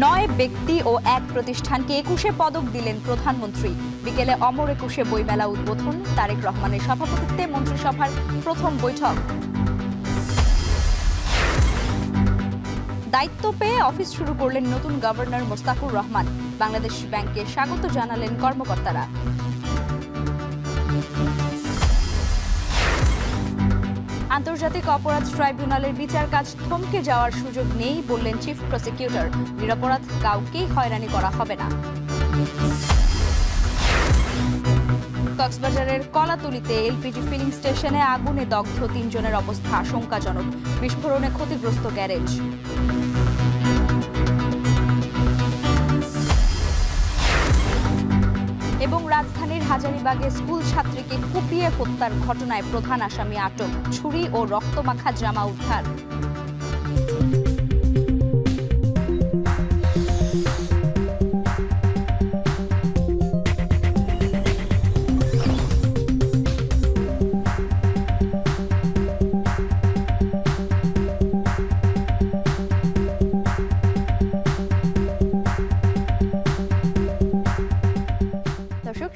9 ব্যক্তি ও এক প্রতিষ্ঠানকে 21 পদক দিলেন প্রধানমন্ত্রী। বিকেলে অমর 21 বইমেলা উদ্বোধন, তারেক রহমানের সভাপতিত্বে মন্ত্রিসভার প্রথম বৈঠক। দায়িত্ব পেয়ে অফিস শুরু করলেন নতুন গভর্নর মোস্তাকুর রহমান। বাংলাদেশ ব্যাংকে স্বাগত জানালেন কর্মকর্তারা। আন্তর্জাতিক অপরাধ ট্রাইব্যুনালের বিচার কাজ থমকে যাওয়ার সুযোগ নেই বললেন চিফ প্রসিকিউটর। নিরপরাধ কাউকেই হয়রানি করা হবে না। কক্সবাজারের কলাতলিতে এলপিজি ফিলিং স্টেশনে আগুনে দগ্ধ 3 জনের অবস্থা আশঙ্কাজনক। বিস্ফোরণে ক্ষতিগ্রস্ত গ্যারেজ। এবং রাজধানীর হাজারীবাগে স্কুল ছাত্রীকে কুপিয়ে হত্যার ঘটনায় প্রধান আসামি আটক। ছুরি ও রক্তমাখা জামা উদ্ধার।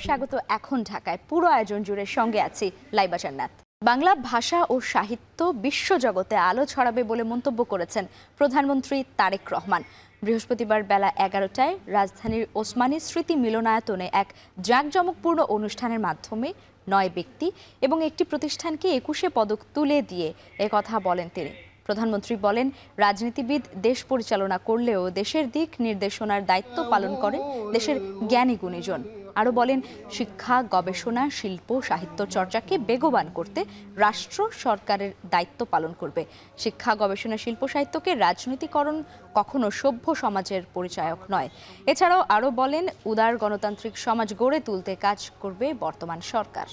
স্বাগত। এখন ঢাকায় পুরো আয়োজন জুড়ে সঙ্গে আছি লাইবা জান্নাত। বাংলা ভাষা ও সাহিত্য বিশ্বজগতে আলো ছড়াবে বলে মন্তব্য করেছেন প্রধানমন্ত্রী তারেক রহমান। বৃহস্পতিবার বেলা 11টায় রাজধানীর ওসমানী স্মৃতি মিলনায়তনে এক জাঁকজমকপূর্ণ অনুষ্ঠানের মাধ্যমে 9 ব্যক্তি এবং একটি প্রতিষ্ঠানকে 21 পদক তুলে দিয়ে একথা বলেন তিনি। প্রধানমন্ত্রী বলেন, রাজনীতিবিদ দেশ পরিচালনা করলেও দেশের দিক নির্দেশনার দায়িত্ব পালন করেন দেশের জ্ঞানী গুণীজন। আরও বলেন, শিক্ষা, গবেষণা, শিল্প, সাহিত্য চর্চাকে বেগবান করতে রাষ্ট্র সরকারের দায়িত্ব পালন করবে। শিক্ষা, গবেষণা, শিল্প, সাহিত্যকে রাজনীতিকরণ কখনো সভ্য সমাজের পরিচায়ক নয়। এছাড়াও আরও বলেন, উদার গণতান্ত্রিক সমাজ গড়ে তুলতে কাজ করবে বর্তমান সরকার।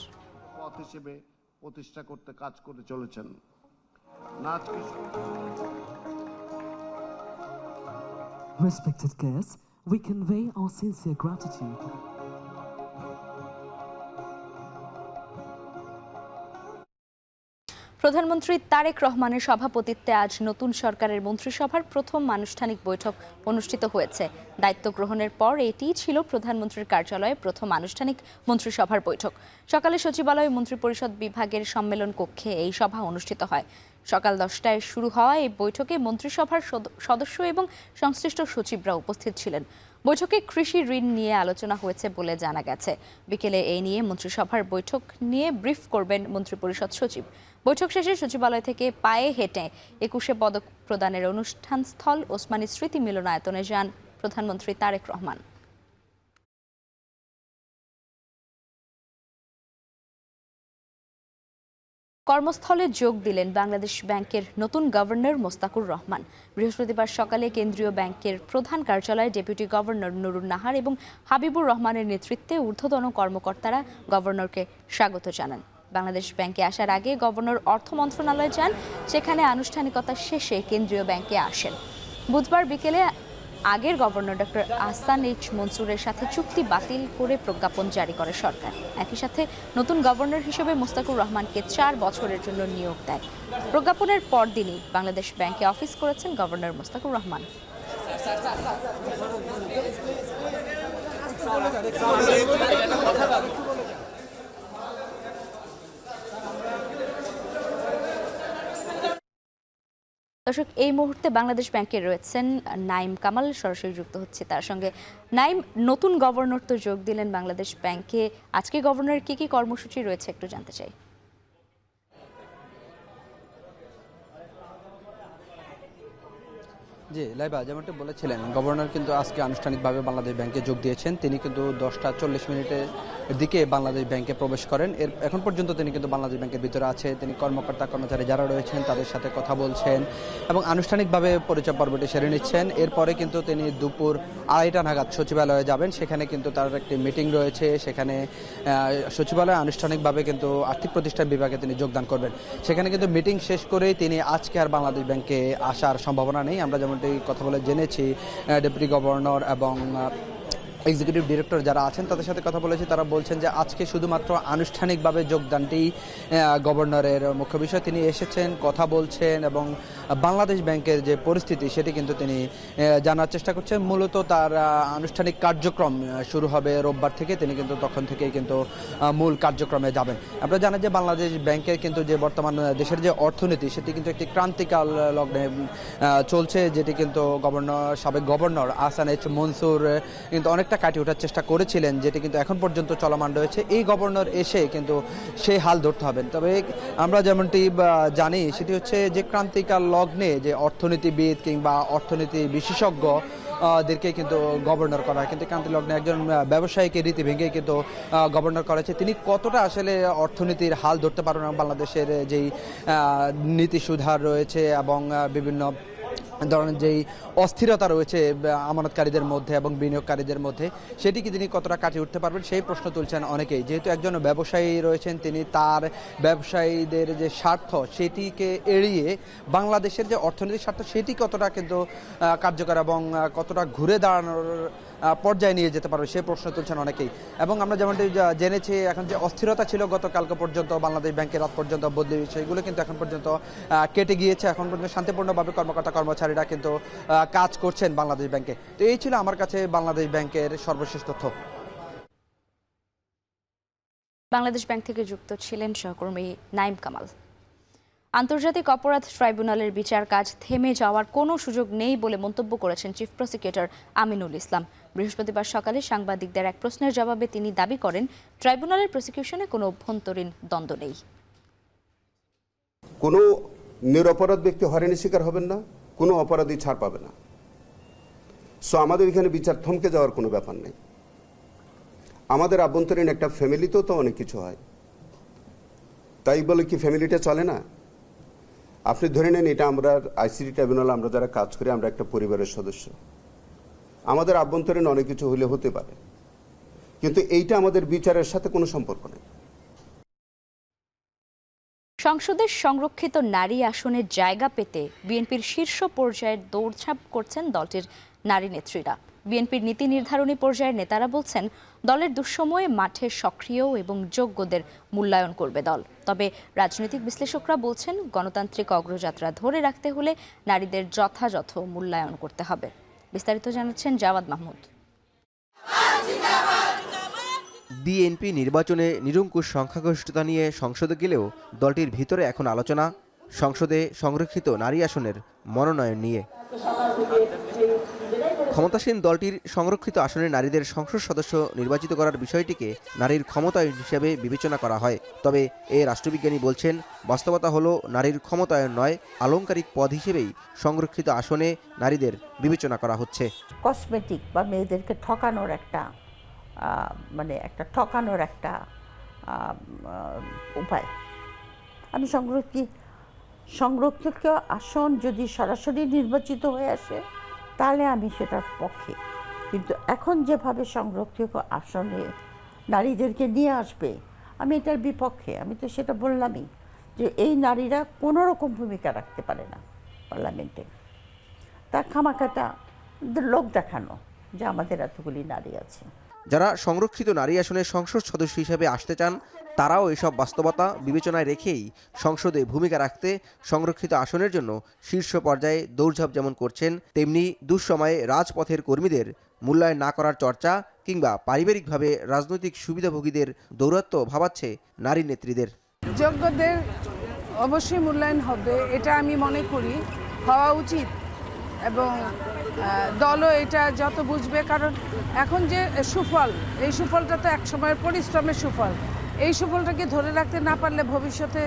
পথ হিসেবে প্রতিষ্ঠা করতে কাজ করে চলেছেন। Respected guests, we convey our sincere gratitude. প্রধানমন্ত্রী তারেক রহমানের সভাপতিত্বে আজ নতুন সরকারের মন্ত্রিসভার প্রথম আনুষ্ঠানিক বৈঠক অনুষ্ঠিত হয়েছে। দায়িত্ব গ্রহণের পর এটিই ছিল প্রধানমন্ত্রীর কার্যালয়ে প্রথম আনুষ্ঠানিক মন্ত্রিসভার বৈঠক। সকালে সচিবালয় মন্ত্রিপরিষদ বিভাগের সম্মেলন কক্ষে এই সভা অনুষ্ঠিত হয়। সকাল 10টায় শুরু হওয়া এই বৈঠকে মন্ত্রিসভার সদস্য এবং সংশ্লিষ্ট সচিবরা উপস্থিত ছিলেন। বৈঠকে কৃষি ঋণ নিয়ে আলোচনা হয়েছে বলে জানা গেছে। বিকেলে এই নিয়ে মন্ত্রিসভার বৈঠক নিয়ে ব্রিফ করবেন মন্ত্রিপরিষদ সচিব। বৈঠক শেষে সচিবালয় থেকে পায়ে হেঁটে 21 পদক প্রদানের অনুষ্ঠানস্থল ওসমানী স্মৃতি মিলনায়তনে যান প্রধানমন্ত্রী তারেক রহমান। কর্মস্থলে যোগ দিলেন বাংলাদেশ ব্যাংকের নতুন গভর্নর মোস্তাকুর রহমান। বৃহস্পতিবার সকালে কেন্দ্রীয় ব্যাংকের প্রধান কার্যালয়ে ডেপুটি গভর্নর নুরুন নাহার এবং হাবিবুর রহমানের নেতৃত্বে ঊর্ধ্বতন কর্মকর্তারা গভর্নরকে স্বাগত জানান। বাংলাদেশ ব্যাংকে আসার আগে গভর্নর অর্থ মন্ত্রণালয়ে যান, সেখানে আনুষ্ঠানিকতা শেষে কেন্দ্রীয় ব্যাংকে আসেন। বুধবার বিকেলে আগের গভর্নর ডক্টর আহসান এইচ মনসুরের সাথে চুক্তি বাতিল করে প্রজ্ঞাপন জারি করে সরকার। একই সাথে নতুন গভর্নর হিসেবে মোস্তাকুর রহমানকে 4 বছরের জন্য নিয়োগ দেয়। প্রজ্ঞাপনের পরদিনই বাংলাদেশ ব্যাংকে অফিস করেছেন গভর্নর মোস্তাকুর রহমান। দর্শক, এই মুহূর্তে বাংলাদেশ ব্যাংকে রয়েছেন নাইম কামাল, সরাসরি যুক্ত হচ্ছে তার সঙ্গে। নাইম, নতুন গভর্নর তো যোগ দিলেন বাংলাদেশ ব্যাংকে, আজকে গভর্নরের কি কর্মসূচি রয়েছে একটু জানতে চাই। জি লাইবা, যেমনটি বলেছিলেন, গভর্নর কিন্তু আজকে আনুষ্ঠানিকভাবে বাংলাদেশ ব্যাংকে যোগ দিয়েছেন। তিনি কিন্তু 10:40 দিকে বাংলাদেশ ব্যাংকে প্রবেশ করেন। এখন পর্যন্ত তিনি কিন্তু বাংলাদেশ ব্যাংকের ভিতরে আছে। তিনি কর্মকর্তা কর্মচারী যারা রয়েছেন তাদের সাথে কথা বলছেন এবং আনুষ্ঠানিকভাবে পরিচয় পর্বটি সেরে নিচ্ছেন। এরপরে কিন্তু তিনি দুপুর 2:30টা নাগাদ সচিবালয়ে যাবেন। সেখানে কিন্তু তার একটি মিটিং রয়েছে। সেখানে সচিবালয়ে আনুষ্ঠানিকভাবে কিন্তু আর্থিক প্রতিষ্ঠান বিভাগে তিনি যোগদান করবেন। সেখানে কিন্তু মিটিং শেষ করেই তিনি আজকে আর বাংলাদেশ ব্যাংকে আসার সম্ভাবনা নেই। আমরা যেমন কথা বলে জেনেছি, ডেপুটি গভর্নর এবং এক্সিকিউটিভ ডিরেক্টর যারা আছেন তাদের সাথে কথা বলেছি, তারা বলছেন যে আজকে শুধুমাত্র আনুষ্ঠানিকভাবে যোগদানটি গভর্নরের মুখ্য বিষয়। তিনি এসেছেন, কথা বলছেন এবং বাংলাদেশ ব্যাংকের যে পরিস্থিতি সেটি কিন্তু তিনি জানার চেষ্টা করছেন। মূলত তার আনুষ্ঠানিক কার্যক্রম শুরু হবে রোববার থেকে, তিনি কিন্তু তখন থেকেই কিন্তু মূল কার্যক্রমে যাবেন। আপনারা জানেন যে বাংলাদেশ ব্যাংকের কিন্তু যে বর্তমান দেশের যে অর্থনীতি সেটি কিন্তু একটি ক্রান্তিকাল লগ্নে চলছে, যেটি কিন্তু সাবেক গভর্নর আহসান এইচ মনসুর কিন্তু অনেকটা কাটিয়ে ওঠার চেষ্টা করেছিলেন, যেটি কিন্তু এখন পর্যন্ত চলমান রয়েছে। এই গভর্নর এসে কিন্তু সেই হাল ধরতে হবে। তবে আমরা যেমনটি জানি সেটি হচ্ছে যে ক্রান্তিকাল লগ্নে যে অর্থনীতিবিদ কিংবা অর্থনীতি বিশেষজ্ঞ দেরকে কিন্তু গভর্নর করা হয়, কিন্তু ক্রান্তি লগ্নে একজন ব্যবসায়ীকে রীতি ভেঙে কিন্তু গভর্নর করা হয়েছে। তিনি কতটা আসলে অর্থনীতির হাল ধরতে পারবেন, বাংলাদেশের যেই নীতি সুধার রয়েছে এবং বিভিন্ন ধরনের যেই অস্থিরতা রয়েছে আমানতকারীদের মধ্যে এবং বিনিয়োগকারীদের মধ্যে, সেটিকে তিনি কতটা কাটিয়ে উঠতে পারবেন সেই প্রশ্ন তুলছেন অনেকেই। যেহেতু একজন ব্যবসায়ী রয়েছেন, তিনি তার ব্যবসায়ীদের যে স্বার্থ সেটিকে এড়িয়ে বাংলাদেশের যে অর্থনৈতিক স্বার্থ সেটি কতটা কিন্তু কার্যকর এবং কতটা ঘুরে দাঁড়ানোর পর্যায়ে নিয়ে যেতে পারবে সেই প্রশ্ন তুলছেন অনেকেই। এবং আমরা যেমনটি জেনেছি, এখন যে অস্থিরতা ছিল গতকালকে পর্যন্ত বাংলাদেশ ব্যাংকের রাত পর্যন্ত বদলি, সেগুলো কিন্তু এখন পর্যন্ত কেটে গিয়েছে। এখন পর্যন্ত শান্তিপূর্ণভাবে কর্মকর্তা কর্মচারীরা কিন্তু কাজ করছেন বাংলাদেশ ব্যাংকে। তো এই ছিল আমার কাছে বাংলাদেশ ব্যাংকের সর্বশেষ তথ্য। বাংলাদেশ ব্যাংক থেকে যুক্ত ছিলেন সহকর্মী নাইম কামাল। আন্তর্জাতিক অপরাধ ট্রাইব্যুনালের বিচার কাজ থেমে যাওয়ার কোনো সুযোগ নেই বলে মন্তব্য করেছেন চিফ প্রসিকিউটর আমিনুল ইসলাম। বৃহস্পতিবার সকালে সাংবাদিকদের এক প্রশ্নের জবাবে তিনি দাবি করেন, ট্রাইব্যুনালের প্রসিকিউশনে কোনো অভ্যন্তরীণ দ্বন্দ্ব নেই। কোনো নিরপরাধ ব্যক্তি হয়রানির শিকার হবেন না, কোনো অপরাধী ছাড় পাবে না। সো আমাদের এখানে বিচার থমকে যাওয়ার কোনো ব্যাপার নেই। আমাদের আভ্যন্তরীণ একটা ফ্যামিলিতেও তো অনেক কিছু হয়, তাই বলে কি ফ্যামিলিটা চলে না? আপনি ধরে নেন, এটা আমরা আইসিটি ট্রাইব্যুনাল আমরা যারা কাজ করি, আমরা একটা পরিবারের সদস্য। আমাদের আভ্যন্তরীণ অনেক কিছু হলে হতে পারে, কিন্তু এইটা আমাদের বিচারের সাথে কোনো সম্পর্ক নেই। সংসদের সংরক্ষিত নারী আসনের জায়গা পেতে বিএনপির শীর্ষ পর্যায়ের দৌড়ঝাঁপ করছেন দলটির নারী নেত্রীরা। বিএনপির নীতি নির্ধারণী পর্যায়ের নেতারা বলছেন, দলের দুঃসময়ে মাঠে সক্রিয় এবং যোগ্যদের মূল্যায়ন করবে দল। তবে রাজনৈতিক বিশ্লেষকরা বলছেন, গণতান্ত্রিক অগ্রযাত্রা ধরে রাখতে হলে নারীদের যথাযথ মূল্যায়ন করতে হবে। বিস্তারিত জানাচ্ছেন জাওয়াদ মাহমুদ। বিএনপি নির্বাচনে নিরঙ্কুশ সংখ্যাগরিষ্ঠতা নিয়ে সংসদে গেলেও দলটির ভিতরে এখন আলোচনা সংসদে সংরক্ষিত নারী আসনের মনোনয়ন নিয়ে। ক্ষমতাসীন দলটির সংরক্ষিত আসনে নারীদের সংসদ সদস্য নির্বাচিত করার বিষয়টিকে নারীর ক্ষমতায়ন হিসেবে বিবেচনা করা হয়। তবে এ রাষ্ট্রবিজ্ঞানী বলছেন, বাস্তবতা হলো নারীর ক্ষমতায়ন নয়, আলংকারিক পদ হিসেবেই সংরক্ষিত আসনে নারীদের বিবেচনা করা হচ্ছে। কসমেটিক বা মেয়েদেরকে ঠকানোর একটা উপায়। আমি সংরক্ষিত আসন যদি সরাসরি নির্বাচিত হয়ে আসে তাহলে আমি সেটার পক্ষে, কিন্তু এখন যেভাবে সংরক্ষিত আসনে নারীদেরকে নিয়ে আসবে আমি এটার বিপক্ষে। আমি তো সেটা বললামই যে এই নারীরা কোনো রকম ভূমিকা রাখতে পারে না পার্লামেন্টে। তা খামাখাটা লোক দেখানো যে আমাদের এতগুলি নারী আছে। যারা সংরক্ষিত নারী আসনে সংসদ সদস্য হিসেবে আসতে চান, তারাও এসব বাস্তবতা বিবেচনায় রেখেই সংসদে ভূমিকা রাখতে সংরক্ষিত আসনের জন্য শীর্ষ পর্যায়ে দৌড়ঝাঁপ যেমন করছেন, তেমনি দুঃসময়ে রাজপথের কর্মীদের মূল্যায়ন না করার চর্চা কিংবা পারিবারিকভাবে রাজনৈতিক সুবিধাভোগীদের দৌরাত্ম্য ভাবাচ্ছে নারী নেত্রীদের। যোগ্যদের অবশ্যই মূল্যায়ন হবে, এটা আমি মনে করি হওয়া উচিত, এবং দলও এটা যত বুঝবে। কারণ এখন যে সুফল, এই সুফলটা তো এক সময়ের পরিশ্রমের সুফল। এই সুফলটাকে ধরে রাখতে না পারলে ভবিষ্যতে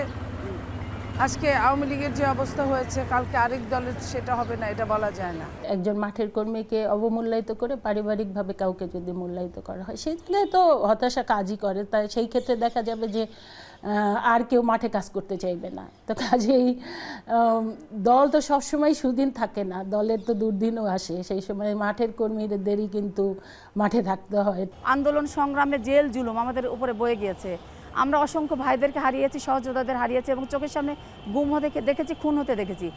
আজকে আওয়ামী লীগের যে অবস্থা হয়েছে, কালকে আরেক দলের সেটা হবে না, এটা বলা যায় না। একজন মাঠের কর্মীকে অবমূল্যায়িত করে পারিবারিকভাবে কাউকে যদি মূল্যায়িত করা হয়, সেই জায়গায় তো হতাশা কাজই করে। তাই সেই ক্ষেত্রে দেখা যাবে যে আর কেউ মাঠে কাজ করতে চাইবে না। তো কাজেই দল তো সবসময় সুদিন থাকে না, দলের তো দুর্দিনও আসে। সেই সময় মাঠের কর্মীদেরই কিন্তু মাঠে থাকতে হয়। আন্দোলন সংগ্রামে জেল জুলুম আমাদের উপরে বয়ে গিয়েছে। আমরা অসংখ্য ভাইদেরকে হারিয়েছি, সহযোদ্ধাদের হারিয়েছি, এবং চোখের সামনে গুম হতে দেখেছি, খুন হতে দেখেছি।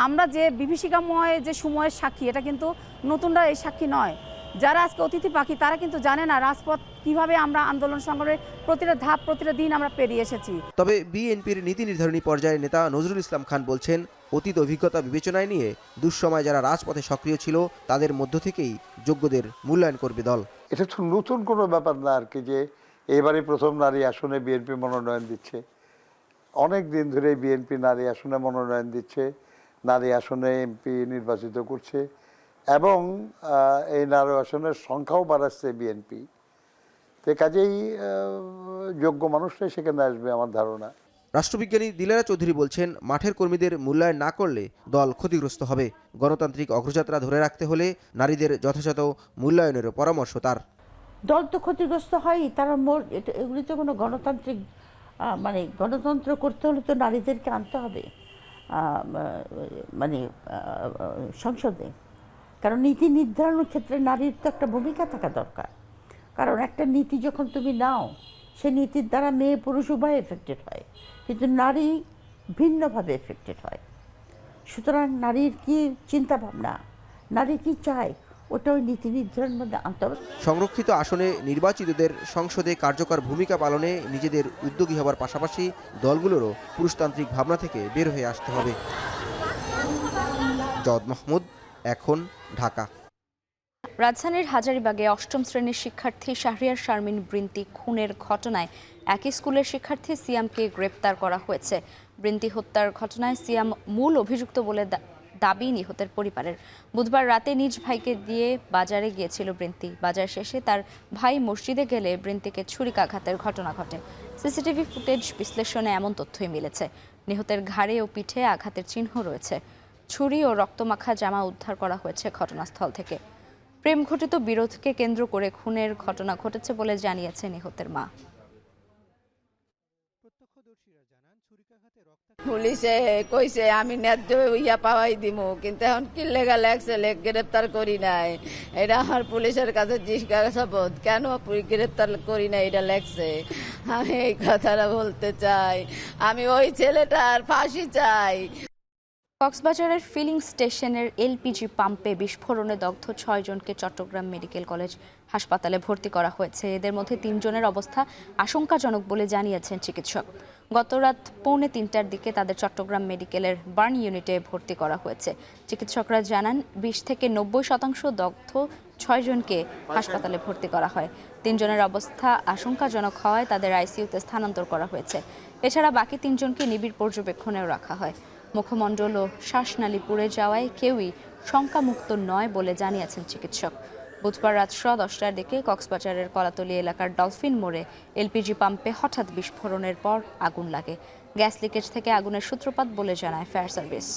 আমরা যে বিভীষিকাময় যে সময়ের সাক্ষী, এটা কিন্তু নতুনরা এই সাক্ষী নয়। যারা আজকে অতিথি পাখি তারা কিন্তু জানে না রাজপথ কিভাবে আমরা আন্দোলন সংগ্রামে প্রতিটা ধাপ প্রতিটা দিন আমরা পেরিয়ে এসেছি। তবে বিএনপির নীতি নির্ধারণী পর্যায়ের নেতা নজরুল ইসলাম খান বলছেন, অতীত অভিজ্ঞতা বিবেচনায় নিয়ে দুঃসময় যারা রাজপথে সক্রিয় ছিল তাদের মধ্য থেকেই যোগ্যদের মূল্যায়ন করবে দল। এটা তো নতুন কোনো ব্যাপার না আর কি, যে এবারে প্রথম নারী আসনে বিএনপি মনোনয়ন দিচ্ছে। অনেক দিন ধরে বিএনপি নারী আসনে মনোনয়ন দিচ্ছে, নারী আসনে এমপি নির্বাচিত করছে এবং এই নারী আসনের সংখ্যাও বাড়াচ্ছে বিএনপি। তো কাজেই যোগ্য মানুষরাই সেখানে আসবে আমার ধারণা। রাষ্ট্রবিজ্ঞানী দিলারা চৌধুরী বলছেন, মাঠের কর্মীদের মূল্যায়ন না করলে দল ক্ষতিগ্রস্ত হবে। গণতান্ত্রিক অগ্রযাত্রা ধরে রাখতে হলে নারীদের যথাযথ মূল্যায়নেরও পরামর্শ তার। দল তো ক্ষতিগ্রস্ত হয়ই, তারা এগুলি তো কোনো গণতান্ত্রিক মানে গণতন্ত্র করতে হলে তো নারীদেরকে আনতে হবে মানে সংসদে, কারণ নীতি নির্ধারণের ক্ষেত্রে নারীর তো একটা ভূমিকা থাকা দরকার। কারণ একটা নীতি যখন তুমি নাও, সে নীতির দ্বারা মেয়ে পুরুষ উভয় এফেক্টেড হয়, কিন্তু নারী ভিন্নভাবে এফেক্টেড হয়। সুতরাং নারীর কি চিন্তা ভাবনা, নারী কি চায়, ওটা ওই নীতি নির্ধারণের মধ্যে আনতে হবে। সংরক্ষিত আসনে নির্বাচিতদের সংসদে কার্যকর ভূমিকা পালনে নিজেদের উদ্যোগী হবার পাশাপাশি দলগুলোরও পুরুষতান্ত্রিক ভাবনা থেকে বের হয়ে আসতে হবে। জওয়াদ মাহমুদ, এখন, ঢাকা। রাজধানীর হাজারীবাগে অষ্টম শ্রেণীর শিক্ষার্থী শাহরিয়ার শারমিন বৃন্তি খুনের ঘটনায় একই স্কুলের শিক্ষার্থী সিয়ামকে গ্রেপ্তার করা হয়েছে। বৃন্তি হত্যার ঘটনায় সিয়াম মূল অভিযুক্ত বলে দাবি নিহতের পরিবারের। বুধবার রাতে নিজ ভাইকে দিয়ে বাজারে গিয়েছিল বৃন্তি। বাজার শেষে তার ভাই মসজিদে গেলে বৃন্তিকে ছুরিকাঘাতের ঘটনা ঘটে। সিসিটিভি ফুটেজ বিশ্লেষণে এমন তথ্যই মিলেছে। নিহতের ঘাড়ে ও পিঠে আঘাতের চিহ্ন রয়েছে। ছুরি ও রক্তমাখা জামা উদ্ধার করা হয়েছে ঘটনাস্থল থেকে। প্রেম ঘটিত বিরোধকে কেন্দ্র করে খুনের ঘটনা ঘটেছে বলে জানিয়েছে নিহতের মা। পুলিশে কইছে আমি ন্যায্য ইয়া পাওয়াই দিমু, কিন্তু এখন কি লেগা লাগছে গ্রেপ্তার করি নাই, এটা আমার পুলিশের কাছে জিজ্ঞাসাবাদ কেন গ্রেপ্তার করি নাই এটা লাগছে। আমি এই কথাটা বলতে চাই, আমি ওই ছেলেটার ফাঁসি চাই। কক্সবাজারের ফিলিং স্টেশনের এলপিজি পাম্পে বিস্ফোরণে দগ্ধ 6 জনকে চট্টগ্রাম মেডিকেল কলেজ হাসপাতালে ভর্তি করা হয়েছে। এদের মধ্যে 3 জনের অবস্থা আশঙ্কাজনক বলে জানিয়েছেন চিকিৎসক। গতরাত 2:45টার দিকে তাদের চট্টগ্রাম মেডিকেলের বার্ন ইউনিটে ভর্তি করা হয়েছে। চিকিৎসকরা জানান 20 থেকে 90% দগ্ধ 6 জনকে হাসপাতালে ভর্তি করা হয়। 3 জনের অবস্থা আশঙ্কাজনক হওয়ায় তাদের আইসিইউতে স্থানান্তর করা হয়েছে। এছাড়া বাকি 3 জনকে নিবিড় পর্যবেক্ষণেও রাখা হয়। মুখমণ্ডল ও শ্বাসনালী পুড়ে যাওয়ায় কেউই শঙ্কামুক্ত নয় বলে জানিয়েছেন চিকিৎসক। বুধবার রাত 10টার দিকে কক্সবাজারের কলাতলী এলাকার ডলফিন মোড়ে এলপিজি পাম্পে হঠাৎ বিস্ফোরণের পর আগুন লাগে। গ্যাস লিকেজ থেকে আগুনের সূত্রপাত বলে জানায় ফায়ার সার্ভিস।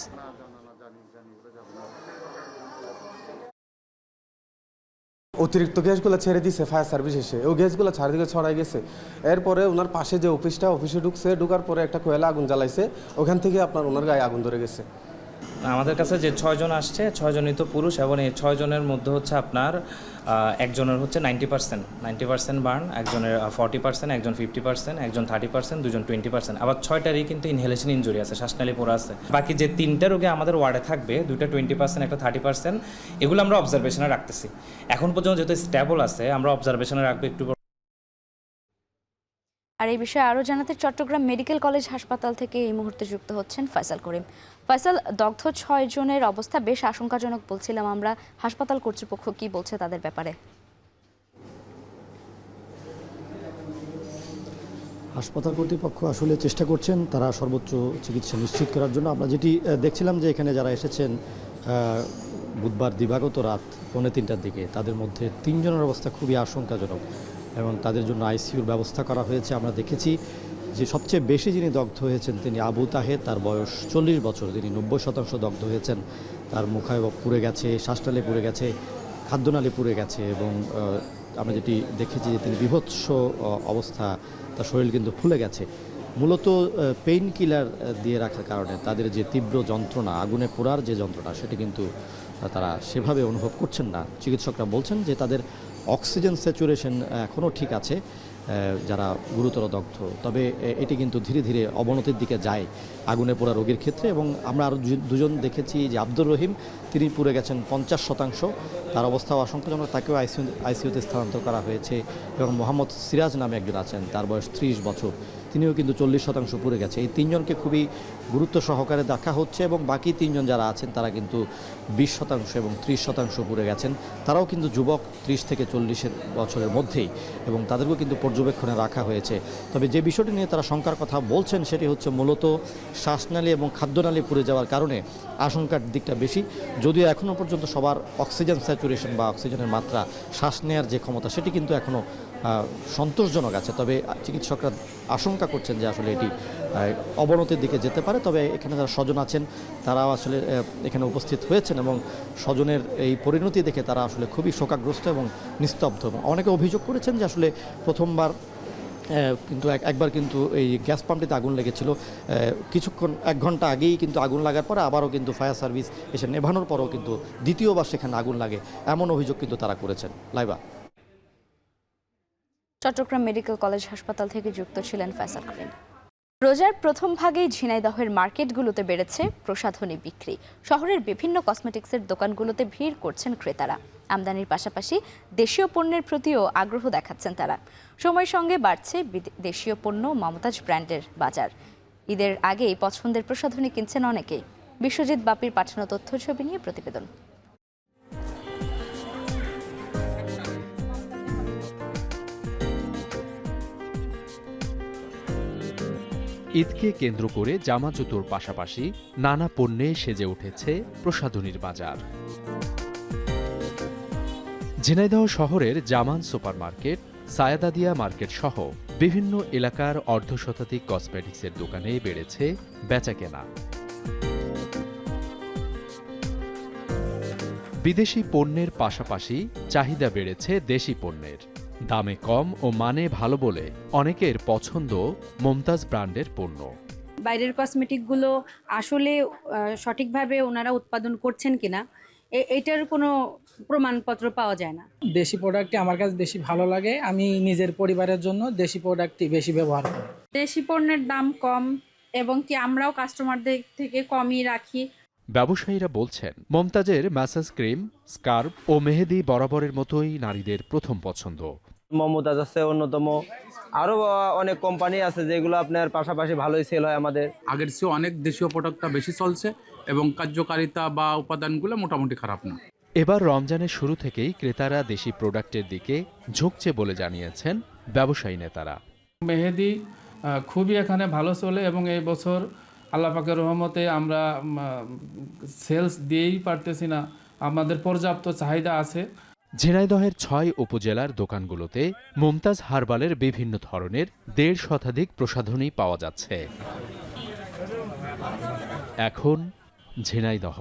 অতিরিক্ত গ্যাসগুলো ছেড়ে দিয়েছে ফায়ার সার্ভিস এসে, ওই গ্যাসগুলো চারিদিকে ছড়াই গেছে। এরপরে ওনার পাশে যে অফিসে ঢুকছে, ঢুকার পরে একটা কোয়েলা আগুন জ্বালাইছে, ওখান থেকে ওনার গায়ে আগুন ধরে গেছে। আমাদের কাছে যে 6 জন আসছে 6 জনই তো পুরুষ, এবং এই 6 জনের মধ্যে হচ্ছে আপনার একজনের হচ্ছে 90% বার্ন, একজনের 40%, একজন 50%, একজন 30%, দুজন 20%, আবার 6টারই কিন্তু ইনহেলেশন ইনজুরি আছে, শ্বাসনালী পোড়া আছে। বাকি যে 3টা রোগী আমাদের ওয়ার্ডে থাকবে, 2টা 20%, একটা 30%, এগুলো আমরা অবজারভেশনে রাখতেছি। এখন পর্যন্ত যেহেতু স্টেবল আছে, আমরা অবজারভেশনে রাখবো একটু। আর এই বিষয়ে আরও জানাতে চট্টগ্রাম মেডিকেল কলেজ হাসপাতাল থেকে এই মুহূর্তে যুক্ত হচ্ছেন ফয়সাল করিম। ফয়সাল, দগ্ধ 6 জনের অবস্থা বেশ আশঙ্কাজনক বলছিলাম আমরা, হাসপাতাল কর্তৃপক্ষ কি বলছে তাদের ব্যাপারে? হাসপাতাল কর্তৃপক্ষ আসলে চেষ্টা করছেন তারা সর্বোচ্চ চিকিৎসা নিশ্চিত করার জন্য। আমরা যেটি দেখছিলাম যে এখানে যারা এসেছেন বুধবার দিবাগত রাত 2:45টার দিকে, তাদের মধ্যে 3 জনের অবস্থা খুবই আশঙ্কাজনক এবং তাদের জন্য আইসিইউর ব্যবস্থা করা হয়েছে। আমরা দেখেছি যে সবচেয়ে বেশি যিনি দগ্ধ হয়েছেন তিনি আবু তাহের, তার বয়স 40 বছর, তিনি 90% দগ্ধ হয়েছেন। তার মুখায়ব পুড়ে গেছে, শ্বাসনালী পুড়ে গেছে, খাদ্যনালী পুড়ে গেছে এবং আমরা যেটি দেখেছি যে তিনি বিভৎস অবস্থা, তার শরীর কিন্তু ফুলে গেছে। মূলত পেইন কিলার দিয়ে রাখার কারণে তাদের যে তীব্র যন্ত্রণা, আগুনে পোড়ার যে যন্ত্রণা, সেটি কিন্তু তারা সেভাবে অনুভব করছেন না। চিকিৎসকরা বলছেন যে তাদের অক্সিজেন স্যাচুরেশন এখনও ঠিক আছে, যারা গুরুতর দগ্ধ। তবে এটি কিন্তু ধীরে ধীরে অবনতির দিকে যায় আগুনে পোড়া রোগীর ক্ষেত্রে। এবং আমরা আরও দুজন দেখেছি যে আব্দুর রহিম, তিনি পুড়ে গেছেন 50%, তার অবস্থাও আশঙ্কাজনক, তাকেও আইসিইউতে স্থানান্তর করা হয়েছে। এবং মোহাম্মদ সিরাজ নামে একজন আছেন, তার বয়স 30 বছর, তিনিও কিন্তু 40% পুড়ে গেছে। এই তিনজনকে খুবই গুরুত্ব সহকারে দেখা হচ্ছে এবং বাকি তিনজন যারা আছেন তারা কিন্তু 20% এবং 30% পুড়ে গেছেন। তারাও কিন্তু যুবক, 30 থেকে 40 বছরের মধ্যেই, এবং তাদেরকেও কিন্তু পর্যবেক্ষণে রাখা হয়েছে। তবে যে বিষয়টি নিয়ে তারা শঙ্কার কথা বলছেন সেটি হচ্ছে মূলত শ্বাসনালী এবং খাদ্যনালী পুড়ে যাওয়ার কারণে আশঙ্কার দিকটা বেশি। যদিও এখনও পর্যন্ত সবার অক্সিজেন স্যাচুরেশন বা অক্সিজেনের মাত্রা, শ্বাস নেওয়ার যে ক্ষমতা, সেটি কিন্তু এখনও সন্তোষজনক আছে। তবে চিকিৎসকরা আশঙ্কা করছেন যে আসলে এটি অবনতির দিকে যেতে পারে। তবে এখানে যারা স্বজন আছেন তারাও আসলে এখানে উপস্থিত হয়েছেন এবং স্বজনের এই পরিণতি দেখে তারা আসলে খুবই শোকাগ্রস্ত এবং নিস্তব্ধ। অনেকে অভিযোগ করেছেন যে আসলে প্রথমবার কিন্তু একবার কিন্তু এই গ্যাস পাম্পটিতে আগুন লেগেছিল, কিছুক্ষণ 1 ঘন্টা আগেই কিন্তু আগুন লাগার পরে আবারও কিন্তু ফায়ার সার্ভিস এসে নেভানোর পরেও কিন্তু দ্বিতীয়বার সেখানে আগুন লাগে, এমন অভিযোগ কিন্তু তারা করেছেন। লাইবা। চট্টগ্রাম মেডিকেল কলেজ হাসপাতাল থেকে যুক্ত ছিলেন ফয়সাল করিম। রোজার প্রথম ভাগেই ঝিনাইদহের মার্কেটগুলোতে বেড়েছে প্রসাধনী বিক্রি। শহরের বিভিন্ন কসমেটিক্সের দোকানগুলোতে ভিড় করছেন ক্রেতারা। আমদানির পাশাপাশি দেশীয় পণ্যের প্রতিও আগ্রহ দেখাচ্ছেন তারা। সময়ের সঙ্গে বাড়ছে দেশীয় পণ্য মমতাজ ব্র্যান্ডের বাজার। ঈদের আগেই পছন্দের প্রসাধনী কিনছেন অনেকেই। বিশ্বজিৎ বাপির পাঠানো তথ্য ছবি নিয়ে প্রতিবেদন। ঈদকে কেন্দ্র করে জামা জুতোর পাশাপাশি নানা পণ্যে সেজে উঠেছে প্রসাধনীর বাজার। ঝিনাইদহ শহরের জামান সুপারমার্কেট, সায়াদাদিয়া মার্কেট সহ বিভিন্ন এলাকার অর্ধশতাধিক কসমেটিক্সের দোকানে বেড়েছে বেচাকেনা। বিদেশি পণ্যের পাশাপাশি চাহিদা বেড়েছে দেশি পণ্যের। দামে কম ও মানে ভালো বলে অনেকের পছন্দ মমতাজ ব্র্যান্ডের পণ্য। বাইরের কসমেটিকগুলো আসলে সঠিকভাবে ওনারা উৎপাদন করছেন কিনা এটার কোনো প্রমাণপত্র পাওয়া যায় না। দেশি প্রোডাক্টই আমার কাছে বেশি ভালো লাগে। আমি নিজের পরিবারের জন্য দেশি প্রোডাক্টই বেশি ব্যবহার করি। দেশি পণ্যের দাম কম এবং কি আমরাও কাস্টমারদের থেকে কমই রাখি। ব্যবসায়ীরা বলছেন মমতাজের ম্যাসাজ ক্রিম, স্কার্ফ ও মেহেদি বরাবরের মতোই নারীদের প্রথম পছন্দ। মমতাজ আছে অন্যতম, আরো অনেক কোম্পানি আছে যেগুলো আপনার পাশাপাশি ভালোই সেল হয়। আমাদের আগের চেয়ে অনেক দেশীয় প্রোডাক্টটা বেশি চলছে এবং কার্যকারিতা বা উপাদানগুলো মোটামুটি খারাপ না। এবার রমজানের শুরু থেকেই ক্রেতারা দেশি প্রোডাক্টের দিকে ঝুঁকছে বলে জানিয়েছেন ব্যবসায়ী নেতারা। মেহেদি খুবই এখানে ভালো চলে এবং এই বছর আল্লাহ পাকের রহমতে আমরা সেলস দিয়েই পারতেছি না, আমাদের পর্যাপ্ত চাহিদা আছে। ঝিনাইদহের 6 উপজেলার দোকানগুলোতে মমতাজ হার্বালের বিভিন্ন ধরনের 1.5 শতাধিক প্রসাধনী পাওয়া যাচ্ছে। এখন ঝিনাইদহ।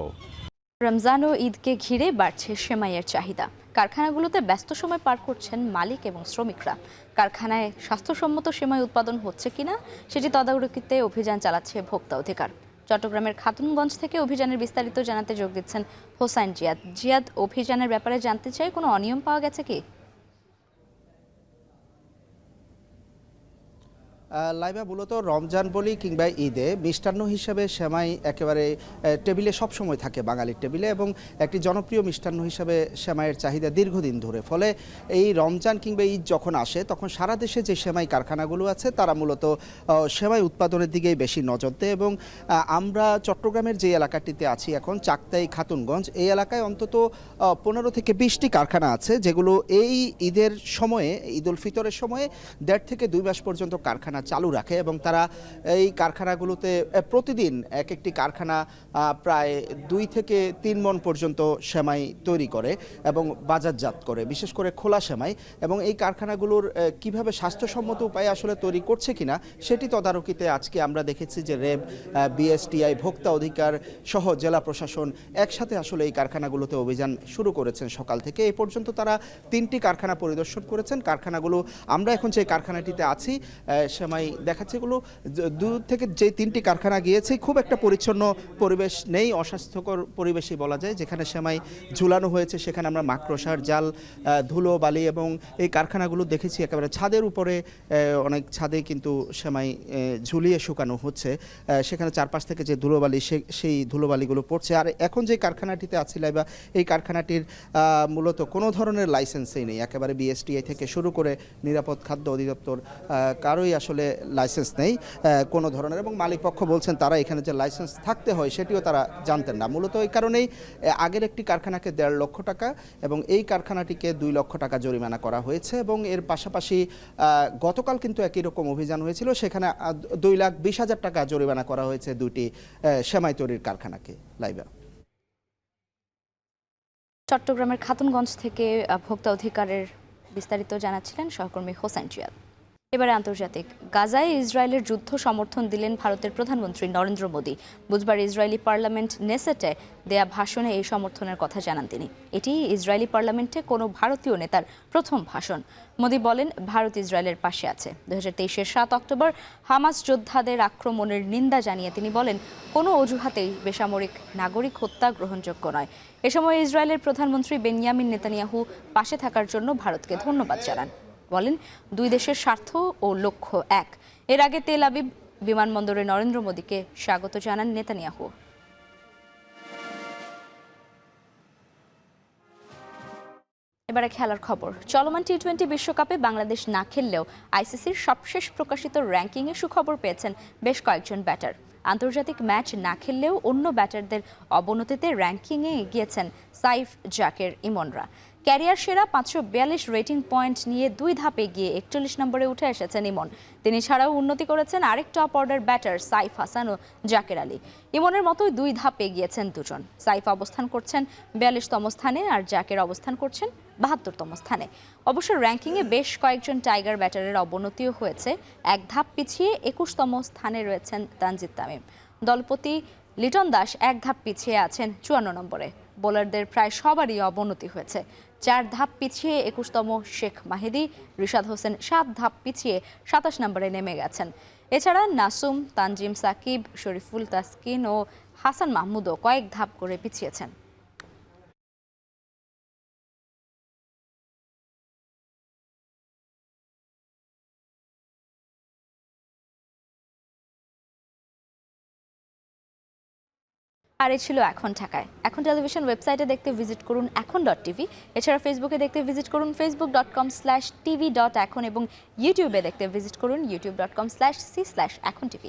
রমজান ও ঈদকে ঘিরে বাড়ছে সেমাইয়ের চাহিদা। কারখানাগুলোতে ব্যস্ত সময় পার করছেন মালিক এবং শ্রমিকরা। কারখানায় স্বাস্থ্যসম্মত সেমাই উৎপাদন হচ্ছে কিনা সেটি তদারকিতে অভিযান চালাচ্ছে ভোক্তা অধিকার। চট্টগ্রামের খাতুনগঞ্জ থেকে অভিযানের বিস্তারিত জানাতে যোগ দিচ্ছেন হোসাইন জিয়াদ। অভিযানের ব্যাপারে জানতে চাই, কোনো অনিয়ম পাওয়া গেছে কি? লাইবা, মূলত রমজান বলি কিংবা ঈদে মিষ্টান্ন হিসাবে সেমাই একেবারে টেবিলে সবসময় থাকে বাঙালির টেবিলে, এবং একটি জনপ্রিয় মিষ্টান্ন হিসাবে সেমাইয়ের চাহিদা দীর্ঘদিন ধরে। ফলে এই রমজান কিংবা ঈদ যখন আসে তখন সারা দেশে যে সেমাই কারখানাগুলো আছে তারা মূলত সেমাই উৎপাদনের দিকেই বেশি নজর দেয়। এবং আমরা চট্টগ্রামের যে এলাকাটিতে আছি এখন, চাকতাই খাতুনগঞ্জ, এই এলাকায় অন্তত 15 থেকে 20টি কারখানা আছে যেগুলো এই ঈদের সময়ে, ঈদ উল ফিতরের সময়ে 1.5 থেকে 2 মাস পর্যন্ত কারখানা চালু রাখে। এবং তারা এই কারখানাগুলোতে প্রতিদিন এক একটি কারখানা প্রায় 2 থেকে 3 মণ পর্যন্ত সেমাই তৈরি করে এবং বাজারজাত করে, বিশেষ করে খোলা সেমাই। এবং এই কারখানাগুলোর কিভাবে স্বাস্থ্যসম্মত উপায়ে আসলে তৈরি করছে কিনা সেটি তদারকিতে আজকে আমরা দেখেছি যে র্যাব, বিএসটিআই, ভোক্তা অধিকার সহ জেলা প্রশাসন একসাথে আসলে এই কারখানাগুলোতে অভিযান শুরু করেছেন সকাল থেকে। এ পর্যন্ত তারা 3টি কারখানা পরিদর্শন করেছেন। কারখানাগুলো, আমরা এখন যে কারখানাটিতে আছি সেমাই দেখাচ্ছে। এগুলো দূর থেকে যে 3টি কারখানা গিয়েছে খুব একটা পরিচ্ছন্ন পরিবেশ নেই, অস্বাস্থ্যকর পরিবেশই বলা যায়। যেখানে সেমাই ঝুলানো হয়েছে সেখানে আমরা মাকড়সার জাল, ধুলো বালি এবং এই কারখানাগুলো দেখেছি একেবারে ছাদের উপরে, অনেক ছাদে কিন্তু সেমাই ঝুলিয়ে শুকানো হচ্ছে। সেখানে চারপাশ থেকে যে ধুলোবালি সেই ধুলোবালিগুলো পড়ছে। আর এখন যে কারখানাটিতে আছি লাইবা, এই কারখানাটির মূলত কোনো ধরনের লাইসেন্সই নেই। একেবারে বিএসটিআই থেকে শুরু করে নিরাপদ খাদ্য অধিদপ্তর কারোই আসলে লাইসেন্স নেই কোনো ধরনের, এবং মালিকপক্ষ বলছেন তারা এখানে যে লাইসেন্স থাকতে হয় সেটিও তারা জানতেন না। মূলত এই কারণেই আগের একটি কারখানাকে 1.5 লক্ষ টাকা এবং এই কারখানাটিকে 2 লক্ষ টাকা জরিমানা করা হয়েছে। এবং এর পাশাপাশি গতকাল কিন্তু একই রকম অভিযান হয়েছিল, সেখানে 2,20,000 টাকা জরিমানা করা হয়েছে 2টি সেমাই তৈরির কারখানাকে। লাইবা। চট্টগ্রামের খাতুনগঞ্জ থেকে ভোক্তা অধিকারের বিস্তারিত জানাচ্ছিলেন সহকর্মী হোসেন জিয়াদ। এবারে আন্তর্জাতিক। গাজায় ইসরায়েলের যুদ্ধ সমর্থন দিলেন ভারতের প্রধানমন্ত্রী নরেন্দ্র মোদী। বুধবার ইসরায়েলি পার্লামেন্ট নেসেটে দেয়া ভাষণে এই সমর্থনের কথা জানান তিনি। এটি ইসরায়েলি পার্লামেন্টে কোনো ভারতীয় নেতার প্রথম ভাষণ। মোদী বলেন, ভারত ইসরায়েলের পাশে আছে। 2023-এর 7 অক্টোবর হামাস যোদ্ধাদের আক্রমণের নিন্দা জানিয়ে তিনি বলেন, কোনো অজুহাতেই বেসামরিক নাগরিক হত্যা গ্রহণযোগ্য নয়। এ সময় ইসরায়েলের প্রধানমন্ত্রী বেনিয়ামিন নেতানিয়াহু পাশে থাকার জন্য ভারতকে ধন্যবাদ জানান। বলেন, দুই দেশের স্বার্থ ও লক্ষ্য এক। এর আগে তেল আবিব বিমানবন্দরে নরেন্দ্র মোদীকে স্বাগত জানান নেতানিয়াহু। এবারে খেলার খবর। চলমান টি-20 বিশ্বকাপে বাংলাদেশ না খেললেও আইসিসির সবশেষ প্রকাশিত র্যাঙ্কিংয়ে সুখবর পেয়েছেন বেশ কয়েকজন ব্যাটার। আন্তর্জাতিক ম্যাচ না খেললেও অন্য ব্যাটারদের অবনতিতে র্যাঙ্কিংয়ে এগিয়েছেন সাইফ, জাকের, ইমনরা। ক্যারিয়ার সেরা 542 রেটিং পয়েন্ট নিয়ে 2 ধাপ এগিয়ে 41 নম্বরে উঠে এসেছেন ইমন। তিনি ছাড়াও উন্নতি করেছেন আরেক top order batter Saif Hasan ও জাকের আলী। ইমনের মতোই 2 ধাপ এগিয়েছেন দুজন। সাইফ অবস্থান করছেন 42তম স্থানে আর জাকের অবস্থান করছেন 72তম স্থানে। অবশ্য র্যাঙ্কিংয়ে বেশ কয়েকজন টাইগার ব্যাটারের অবনতিও হয়েছে। 1 ধাপ পিছিয়ে 21তম স্থানে রয়েছেন তানজিদ তামিম। দলপতি লিটন দাস 1 ধাপ পিছিয়ে আছেন 54 নম্বরে। বোলারদের প্রায় সবারই অবনতি হয়েছে। 4 ধাপ পিছিয়ে 21তম শেখ মাহিদি, রিশাদ হোসেন 7 ধাপ পিছিয়ে 27 নম্বরে নেমে গেছেন। এছাড়া নাসুম, তানজিম সাকিব, শরীফুল তাসকিন ও হাসান মাহমুদও কয়েক ধাপ করে পিছিয়েছেন। আর এই ছিল এখন ঢাকায়। এখন টেলিভিশন ওয়েবসাইটে দেখতে ভিজিট করুন এখন.tv। এছাড়া ফেসবুকে দেখতে ভিজিট করুন facebook.com/tv.এখন এবং ইউটিউবে দেখতে ভিজিট করুন youtube.com/c/echontv।